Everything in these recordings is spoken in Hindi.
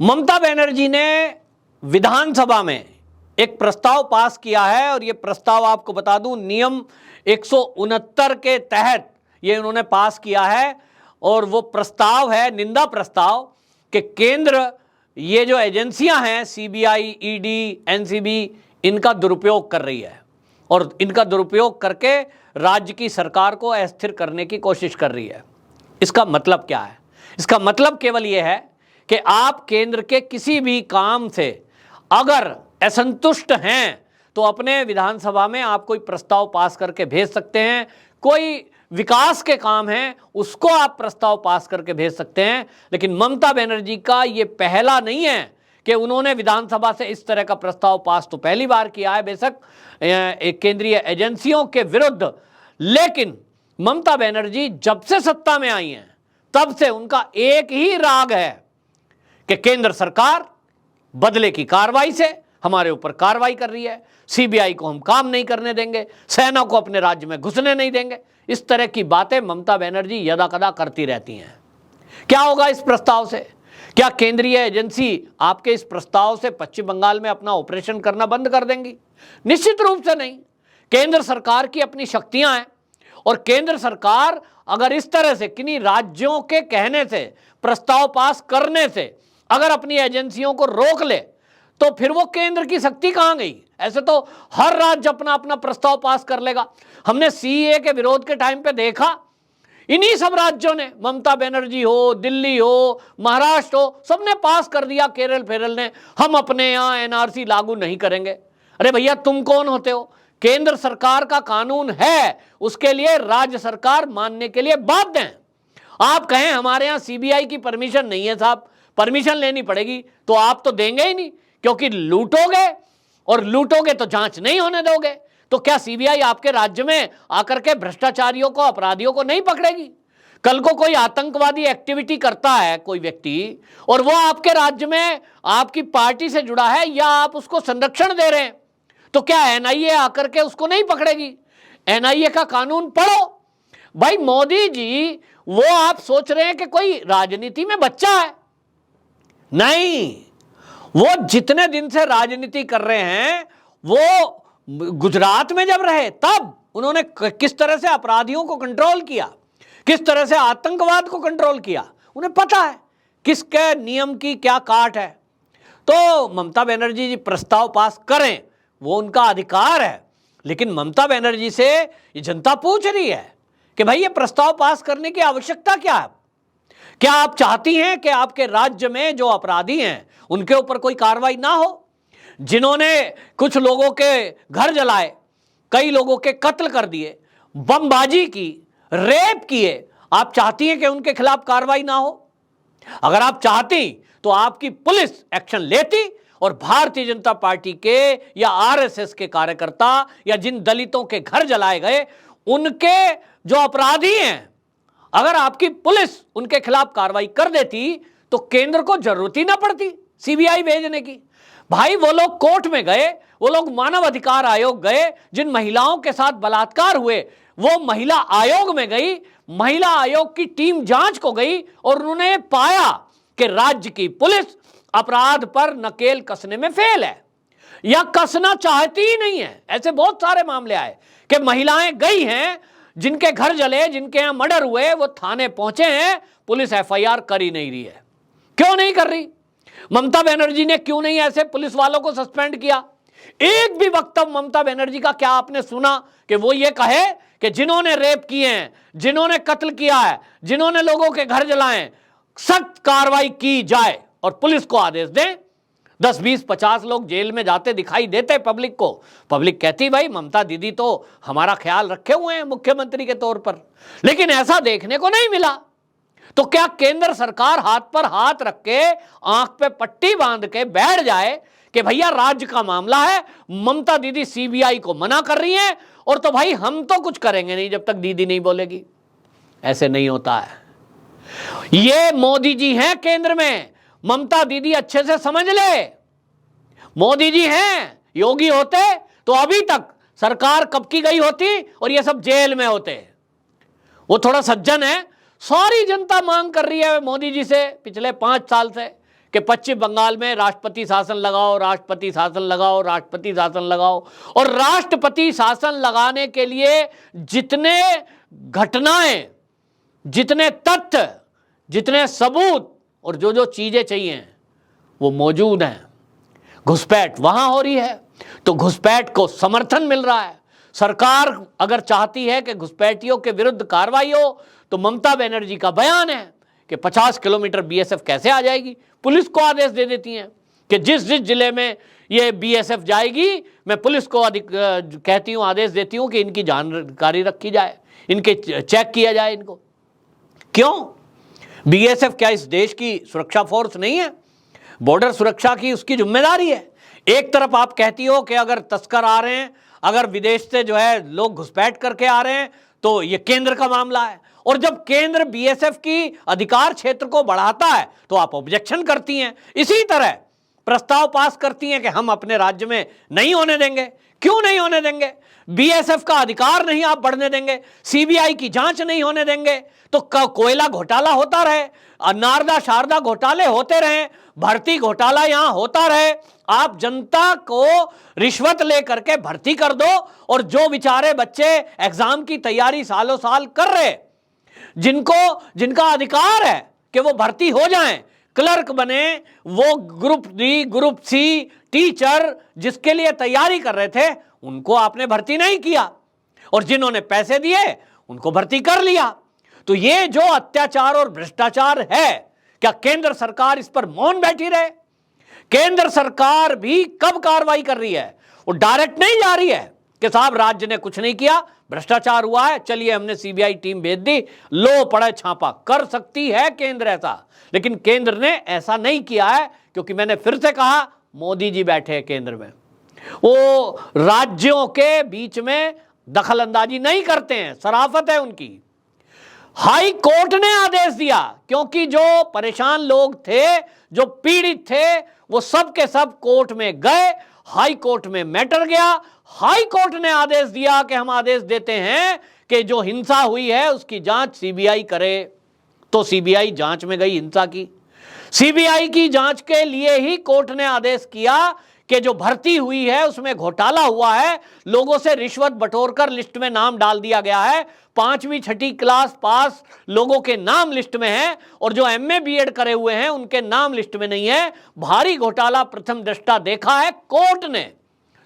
ममता बनर्जी ने विधानसभा में एक प्रस्ताव पास किया है और ये प्रस्ताव आपको बता दूं नियम 169 के तहत ये उन्होंने पास किया है। और वो प्रस्ताव है निंदा प्रस्ताव कि केंद्र ये जो एजेंसियां हैं सीबीआई, ईडी, एनसीबी, इनका दुरुपयोग कर रही है और इनका दुरुपयोग करके राज्य की सरकार को अस्थिर करने की कोशिश कर रही है। इसका मतलब क्या है? इसका मतलब केवल यह है कि आप केंद्र के किसी भी काम से अगर असंतुष्ट हैं तो अपने विधानसभा में आप कोई प्रस्ताव पास करके भेज सकते हैं। कोई विकास के काम हैं उसको आप प्रस्ताव पास करके भेज सकते हैं। लेकिन ममता बनर्जी का ये पहला नहीं है कि उन्होंने विधानसभा से इस तरह का प्रस्ताव पास तो पहली बार किया है बेशक एक केंद्रीय एजेंसियों के विरुद्ध, लेकिन ममता बनर्जी जब से सत्ता में आई हैं तब से उनका एक ही राग है कि केंद्र सरकार बदले की कार्रवाई से हमारे ऊपर कार्रवाई कर रही है, सीबीआई को हम काम नहीं करने देंगे, सेना को अपने राज्य में घुसने नहीं देंगे। इस तरह की बातें ममता बनर्जी यदा कदा करती रहती हैं। क्या होगा इस प्रस्ताव से? क्या केंद्रीय एजेंसी आपके इस प्रस्ताव से पश्चिम बंगाल में अपना ऑपरेशन करना बंद कर देंगी? निश्चित रूप से नहीं। केंद्र सरकार की अपनी शक्तियां हैं और केंद्र सरकार अगर इस तरह से किन्हीं राज्यों के कहने से, प्रस्ताव पास करने से अगर अपनी एजेंसियों को रोक ले तो फिर वो केंद्र की शक्ति कहां गई? ऐसे तो हर राज्य अपना अपना प्रस्ताव पास कर लेगा। हमने सीएए के विरोध के टाइम पे देखा, इन्हीं सब राज्यों ने, ममता बनर्जी हो, दिल्ली हो, महाराष्ट्र हो, सबने पास कर दिया। केरल फेरल ने, हम अपने यहां एनआरसी लागू नहीं करेंगे। अरे भैया तुम कौन होते हो? केंद्र सरकार का कानून है, उसके लिए राज्य सरकार मानने के लिए बाध्य है। आप कहें हमारे यहां सीबीआई की परमिशन नहीं है साहब, परमिशन लेनी पड़ेगी, तो आप तो देंगे ही नहीं, क्योंकि लूटोगे और लूटोगे तो जांच नहीं होने दोगे। तो क्या सीबीआई आपके राज्य में आकर के भ्रष्टाचारियों को, अपराधियों को नहीं पकड़ेगी? कल को कोई आतंकवादी एक्टिविटी करता है कोई व्यक्ति और वो आपके राज्य में आपकी पार्टी से जुड़ा है या आप उसको संरक्षण दे रहे हैं, तो क्या एनआईए आकर के उसको नहीं पकड़ेगी? एनआईए का कानून पढ़ो भाई। मोदी जी वो आप सोच रहे हैं कि कोई राजनीति में बच्चा है? नहीं, वो जितने दिन से राजनीति कर रहे हैं, वो गुजरात में जब रहे तब उन्होंने किस तरह से अपराधियों को कंट्रोल किया, किस तरह से आतंकवाद को कंट्रोल किया, उन्हें पता है किसके नियम की क्या काट है। तो ममता बनर्जी जी प्रस्ताव पास करें, वो उनका अधिकार है, लेकिन ममता बनर्जी से ये जनता पूछ रही है कि भाई ये प्रस्ताव पास करने की आवश्यकता क्या है? क्या आप चाहती हैं कि आपके राज्य में जो अपराधी हैं उनके ऊपर कोई कार्रवाई ना हो? जिन्होंने कुछ लोगों के घर जलाए, कई लोगों के कत्ल कर दिए, बमबाजी की, रेप किए, आप चाहती हैं कि उनके खिलाफ कार्रवाई ना हो? अगर आप चाहती तो आपकी पुलिस एक्शन लेती और भारतीय जनता पार्टी के या आरएसएस के कार्यकर्ता या जिन दलितों के घर जलाए गए उनके जो अपराधी हैं, अगर आपकी पुलिस उनके खिलाफ कार्रवाई कर देती तो केंद्र को जरूरत ही ना पड़ती सीबीआई भेजने की। भाई वो लोग कोर्ट में गए, वो लोग मानव अधिकार आयोग गए, जिन महिलाओं के साथ बलात्कार हुए वो महिला आयोग में गई, महिला आयोग की टीम जांच को गई और उन्होंने पाया कि राज्य की पुलिस अपराध पर नकेल कसने में फेल है या कसना चाहती ही नहीं है। ऐसे बहुत सारे मामले आए कि महिलाएं गई हैं, जिनके घर जले, जिनके यहां मर्डर हुए, वो थाने पहुंचे हैं, पुलिस एफआईआर कर ही नहीं रही है। क्यों नहीं कर रही? ममता बनर्जी ने क्यों नहीं ऐसे पुलिस वालों को सस्पेंड किया? एक भी वक्तव्य ममता बनर्जी का क्या आपने सुना कि वो ये कहे कि जिन्होंने रेप किए हैं, जिन्होंने कत्ल किया है, जिन्होंने लोगों के घर जलाए, सख्त कार्रवाई की जाए और पुलिस को आदेश दें? 10, 20, 50 लोग जेल में जाते दिखाई देते पब्लिक को, पब्लिक कहती भाई ममता दीदी तो हमारा ख्याल रखे हुए हैं मुख्यमंत्री के तौर पर, लेकिन ऐसा देखने को नहीं मिला। तो क्या केंद्र सरकार हाथ पर हाथ रख के, आंख पे पट्टी बांध के बैठ जाए कि भैया राज्य का मामला है, ममता दीदी सीबीआई को मना कर रही हैं और तो भाई हम तो कुछ करेंगे नहीं जब तक दीदी नहीं बोलेगी? ऐसे नहीं होता है। ये मोदी जी हैं केंद्र में, ममता दीदी अच्छे से समझ ले। मोदी जी हैं, योगी होते तो अभी तक सरकार कब की गई होती और ये सब जेल में होते। वो थोड़ा सज्जन है। सारी जनता मांग कर रही है मोदी जी से पिछले 5 साल से कि पश्चिम बंगाल में राष्ट्रपति शासन लगाओ, राष्ट्रपति शासन लगाओ, राष्ट्रपति शासन लगाओ। और राष्ट्रपति शासन लगाने के लिए जितने घटनाएं, जितने तथ्य, जितने सबूत और जो जो चीजें चाहिए वो मौजूद हैं। घुसपैठ वहां हो रही है तो घुसपैठ को समर्थन मिल रहा है। सरकार अगर चाहती है कि घुसपैठियों के विरुद्ध कार्रवाई हो तो ममता बनर्जी का बयान है कि 50 किलोमीटर बीएसएफ कैसे आ जाएगी। पुलिस को आदेश दे देती हैं कि जिस जिस जिले में ये बीएसएफ जाएगी मैं पुलिस को कहती हूं, आदेश देती हूं कि इनकी जानकारी रखी जाए, इनके चेक किया जाए इनको। क्यों? बीएसएफ क्या इस देश की सुरक्षा फोर्स नहीं है? बॉर्डर सुरक्षा की उसकी जिम्मेदारी है। एक तरफ आप कहती हो कि अगर तस्कर आ रहे हैं, अगर विदेश से जो है लोग घुसपैठ करके आ रहे हैं तो ये केंद्र का मामला है, और जब केंद्र बीएसएफ की अधिकार क्षेत्र को बढ़ाता है तो आप ऑब्जेक्शन करती हैं। इसी तरह प्रस्ताव पास करती हैं कि हम अपने राज्य में नहीं होने देंगे। क्यों नहीं होने देंगे? बीएसएफ का अधिकार नहीं आप बढ़ने देंगे, सीबीआई की जांच नहीं होने देंगे तो कोयला घोटाला होता रहे, नारदा शारदा घोटाले होते रहे, भर्ती घोटाला यहां होता रहे। आप जनता को रिश्वत लेकर के भर्ती कर दो, और जो बेचारे बच्चे एग्जाम की तैयारी सालों साल कर रहे, जिनका अधिकार है कि वो भर्ती हो जाएं, क्लर्क बने, वो group D, group C, teacher जिसके लिए तैयारी कर रहे थे, उनको आपने भर्ती नहीं किया, और जिन्होंने पैसे दिए उनको भर्ती कर लिया। तो ये जो अत्याचार और भ्रष्टाचार है, क्या केंद्र सरकार इस पर मौन बैठी रहे? केंद्र सरकार भी कब कार्रवाई कर रही है? वो डायरेक्ट नहीं जा रही है कि साहब राज्य ने कुछ नहीं किया, भ्रष्टाचार हुआ है, चलिए हमने सीबीआई टीम भेज दी, लो पड़े छापा। कर सकती है केंद्र ऐसा, लेकिन केंद्र ने ऐसा नहीं किया है, क्योंकि मैंने फिर से कहा मोदी जी बैठे हैं केंद्र में, वो राज्यों के बीच में दखल अंदाजी नहीं करते हैं, शराफत है उनकी। हाई कोर्ट ने आदेश दिया, क्योंकि जो परेशान लोग थे, जो पीड़ित थे, वो सब के सब कोर्ट में गए, हाई कोर्ट में मैटर गया, हाई कोर्ट ने आदेश दिया कि हम आदेश देते हैं कि जो हिंसा हुई है उसकी जांच सीबीआई करे। तो सीबीआई जांच में गई हिंसा की। सीबीआई की जांच के लिए ही कोर्ट ने आदेश किया कि जो भर्ती हुई है उसमें घोटाला हुआ है, लोगों से रिश्वत बटोरकर लिस्ट में नाम डाल दिया गया है, 5वीं 6ठी क्लास पास लोगों के नाम लिस्ट में है, और जो एमए बीएड करे हुए हैं उनके नाम लिस्ट में नहीं है। भारी घोटाला प्रथम दृष्टा देखा है कोर्ट ने।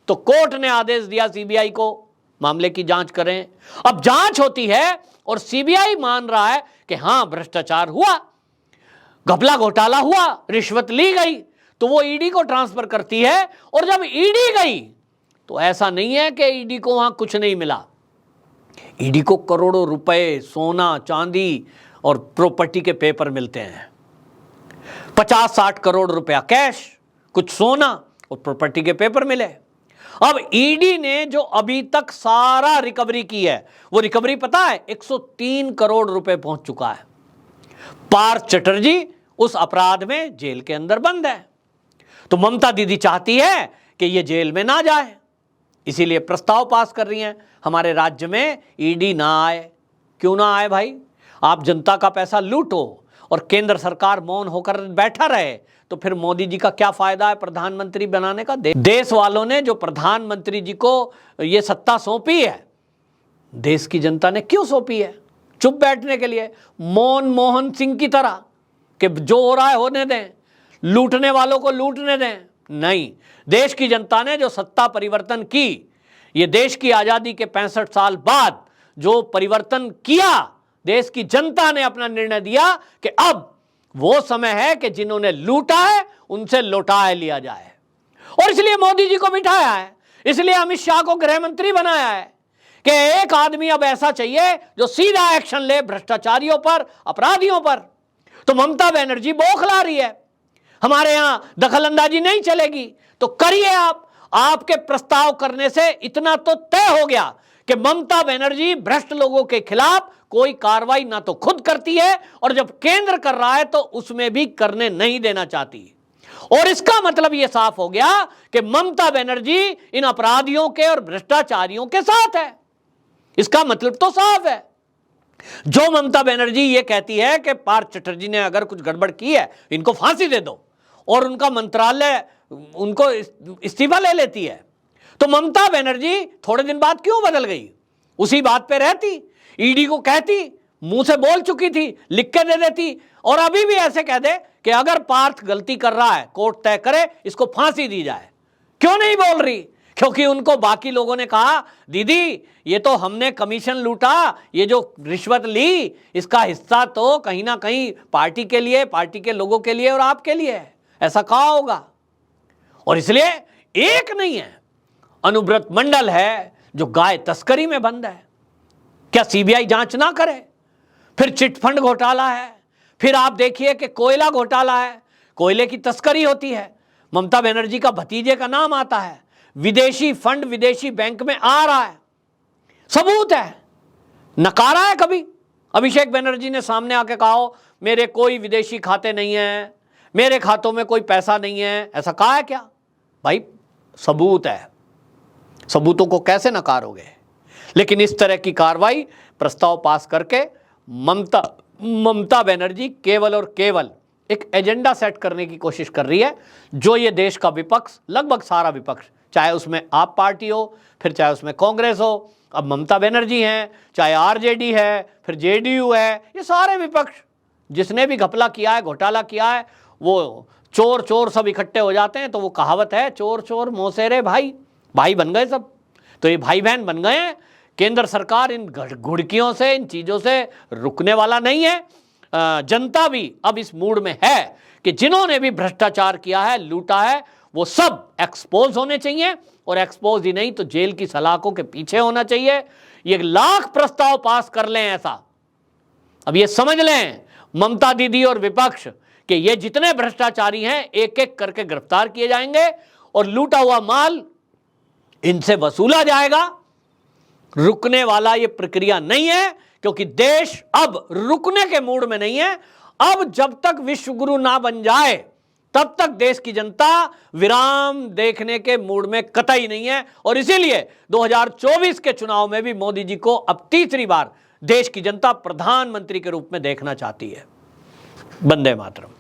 तो कोर्ट ने आदेश दिया सीबीआई को मामले की जांच करें। अब जांच होती है और सीबीआई मान रहा है कि हां भ्रष्टाचार हुआ, घपला घोटाला हुआ, रिश्वत ली गई, तो वो ईडी को ट्रांसफर करती है। और जब ईडी गई तो ऐसा नहीं है कि ईडी को वहां कुछ नहीं मिला। ईडी को करोड़ों रुपए, सोना चांदी और प्रॉपर्टी के पेपर मिलते हैं, 50-60 करोड़ रुपया कैश, कुछ सोना और प्रॉपर्टी के पेपर मिले। अब ईडी ने जो अभी तक सारा रिकवरी की है, वो रिकवरी पता है 103 करोड़ रुपए पहुंच चुका है। पार्थ चटर्जी उस अपराध में जेल के अंदर बंद है। तो ममता दीदी चाहती है कि ये जेल में ना जाए, इसीलिए प्रस्ताव पास कर रही हैं हमारे राज्य में ईडी ना आए। क्यों ना आए भाई? आप जनता का पैसा लूटो और केंद्र सरकार मौन होकर बैठा रहे, तो फिर मोदी जी का क्या फायदा है प्रधानमंत्री बनाने का? देश वालों ने जो प्रधानमंत्री जी को ये सत्ता सौंपी है, देश की जनता ने क्यों सौंपी है? चुप बैठने के लिए, मनमोहन सिंह की तरह कि जो हो रहा है होने दें, लूटने वालों को लूटने दें? नहीं, देश की जनता ने जो सत्ता परिवर्तन की, ये देश की आजादी के 65 साल बाद जो परिवर्तन किया, देश की जनता ने अपना निर्णय दिया कि अब वो समय है कि जिन्होंने लूटा है उनसे लौटाए लिया जाए। और इसलिए मोदी जी को बिठाया है, इसलिए अमित शाह को गृह मंत्री बनाया है कि एक आदमी अब ऐसा चाहिए जो सीधा एक्शन ले भ्रष्टाचारियों पर, अपराधियों पर। तो ममता बनर्जी बौखला रही है, हमारे यहां दखल अंदाजी नहीं चलेगी, तो करिए आप। आपके प्रस्ताव करने से इतना तो तय हो गया कि ममता बनर्जी भ्रष्ट लोगों के खिलाफ कोई कार्रवाई ना तो खुद करती है, और जब केंद्र कर रहा है तो उसमें भी करने नहीं देना चाहती। और इसका मतलब यह साफ हो गया कि ममता बनर्जी इन अपराधियों के और भ्रष्टाचारियों के साथ है। इसका मतलब तो साफ है। जो ममता बनर्जी ये कहती है कि पार्थ चटर्जी ने अगर कुछ गड़बड़ की है इनको फांसी दे दो, और उनका मंत्रालय उनको इस्तीफा ले लेती है। तो ममता बनर्जी थोड़े दिन बाद क्यों बदल गई? उसी बात पे रहती, ईडी को कहती, मुंह से बोल चुकी थी, लिख के दे देती, और अभी भी ऐसे कह दे कि अगर पार्थ गलती कर रहा है कोर्ट तय करे, इसको फांसी दी जाए। क्यों नहीं बोल रही? क्योंकि उनको बाकी लोगों ने कहा, दीदी ये तो हमने कमीशन लूटा, ये जो रिश्वत ली इसका हिस्सा तो कहीं ना कहीं पार्टी के लिए, पार्टी के लोगों के लिए और आपके लिए है, ऐसा कहा होगा। और इसलिए एक नहीं है, अनुव्रत मंडल है जो गाय तस्करी में बंद है। क्या सीबीआई जांच ना करे? फिर चिटफंड घोटाला है, फिर आप देखिए कि कोयला घोटाला है, कोयले की तस्करी होती है, ममता बनर्जी का भतीजे का नाम आता है, विदेशी फंड विदेशी बैंक में आ रहा है, सबूत है। नकारा है कभी? अभिषेक बनर्जी ने सामने आके कहा मेरे कोई विदेशी खाते नहीं है, मेरे खातों में कोई पैसा नहीं है, ऐसा कहा है क्या? भाई सबूत है, सबूतों को कैसे नकारोगे? लेकिन इस तरह की कार्रवाई, प्रस्ताव पास करके ममता बनर्जी केवल और केवल एक एजेंडा सेट करने की कोशिश कर रही है, जो ये देश का विपक्ष, लगभग सारा विपक्ष, चाहे उसमें आप पार्टी हो, फिर चाहे उसमें कांग्रेस हो, अब ममता बनर्जी हैं, चाहे आरजेडी है, फिर जेडीयू है, ये सारे विपक्ष जिसने भी घपला किया है, घोटाला किया है, वो चोर चोर सब इकट्ठे हो जाते हैं। तो वो कहावत है, चोर चोर मौसेरे भाई, भाई बन गए सब। तो ये भाई बहन बन गए हैं। केंद्र सरकार इन घुड़कियों से, इन चीज़ों से रुकने वाला नहीं है। जनता भी अब इस मूड में है कि जिन्होंने भी भ्रष्टाचार किया है, लूटा है, वो सब एक्सपोज होने चाहिए, और एक्सपोज ही नहीं तो जेल की सलाखों के पीछे होना चाहिए। ये लाख प्रस्ताव पास कर लें ऐसा, अब ये समझ लें ममता दीदी और विपक्ष कि ये जितने भ्रष्टाचारी हैं एक एक करके गिरफ्तार किए जाएंगे, और लूटा हुआ माल इनसे वसूला जाएगा। रुकने वाला ये प्रक्रिया नहीं है, क्योंकि देश अब रुकने के मूड में नहीं है। अब जब तक विश्व गुरु ना बन जाए तब तक देश की जनता विराम देखने के मूड में कतई नहीं है। और इसीलिए 2024 के चुनाव में भी मोदी जी को अब तीसरी बार देश की जनता प्रधानमंत्री के रूप में देखना चाहती है। वंदे मातरम।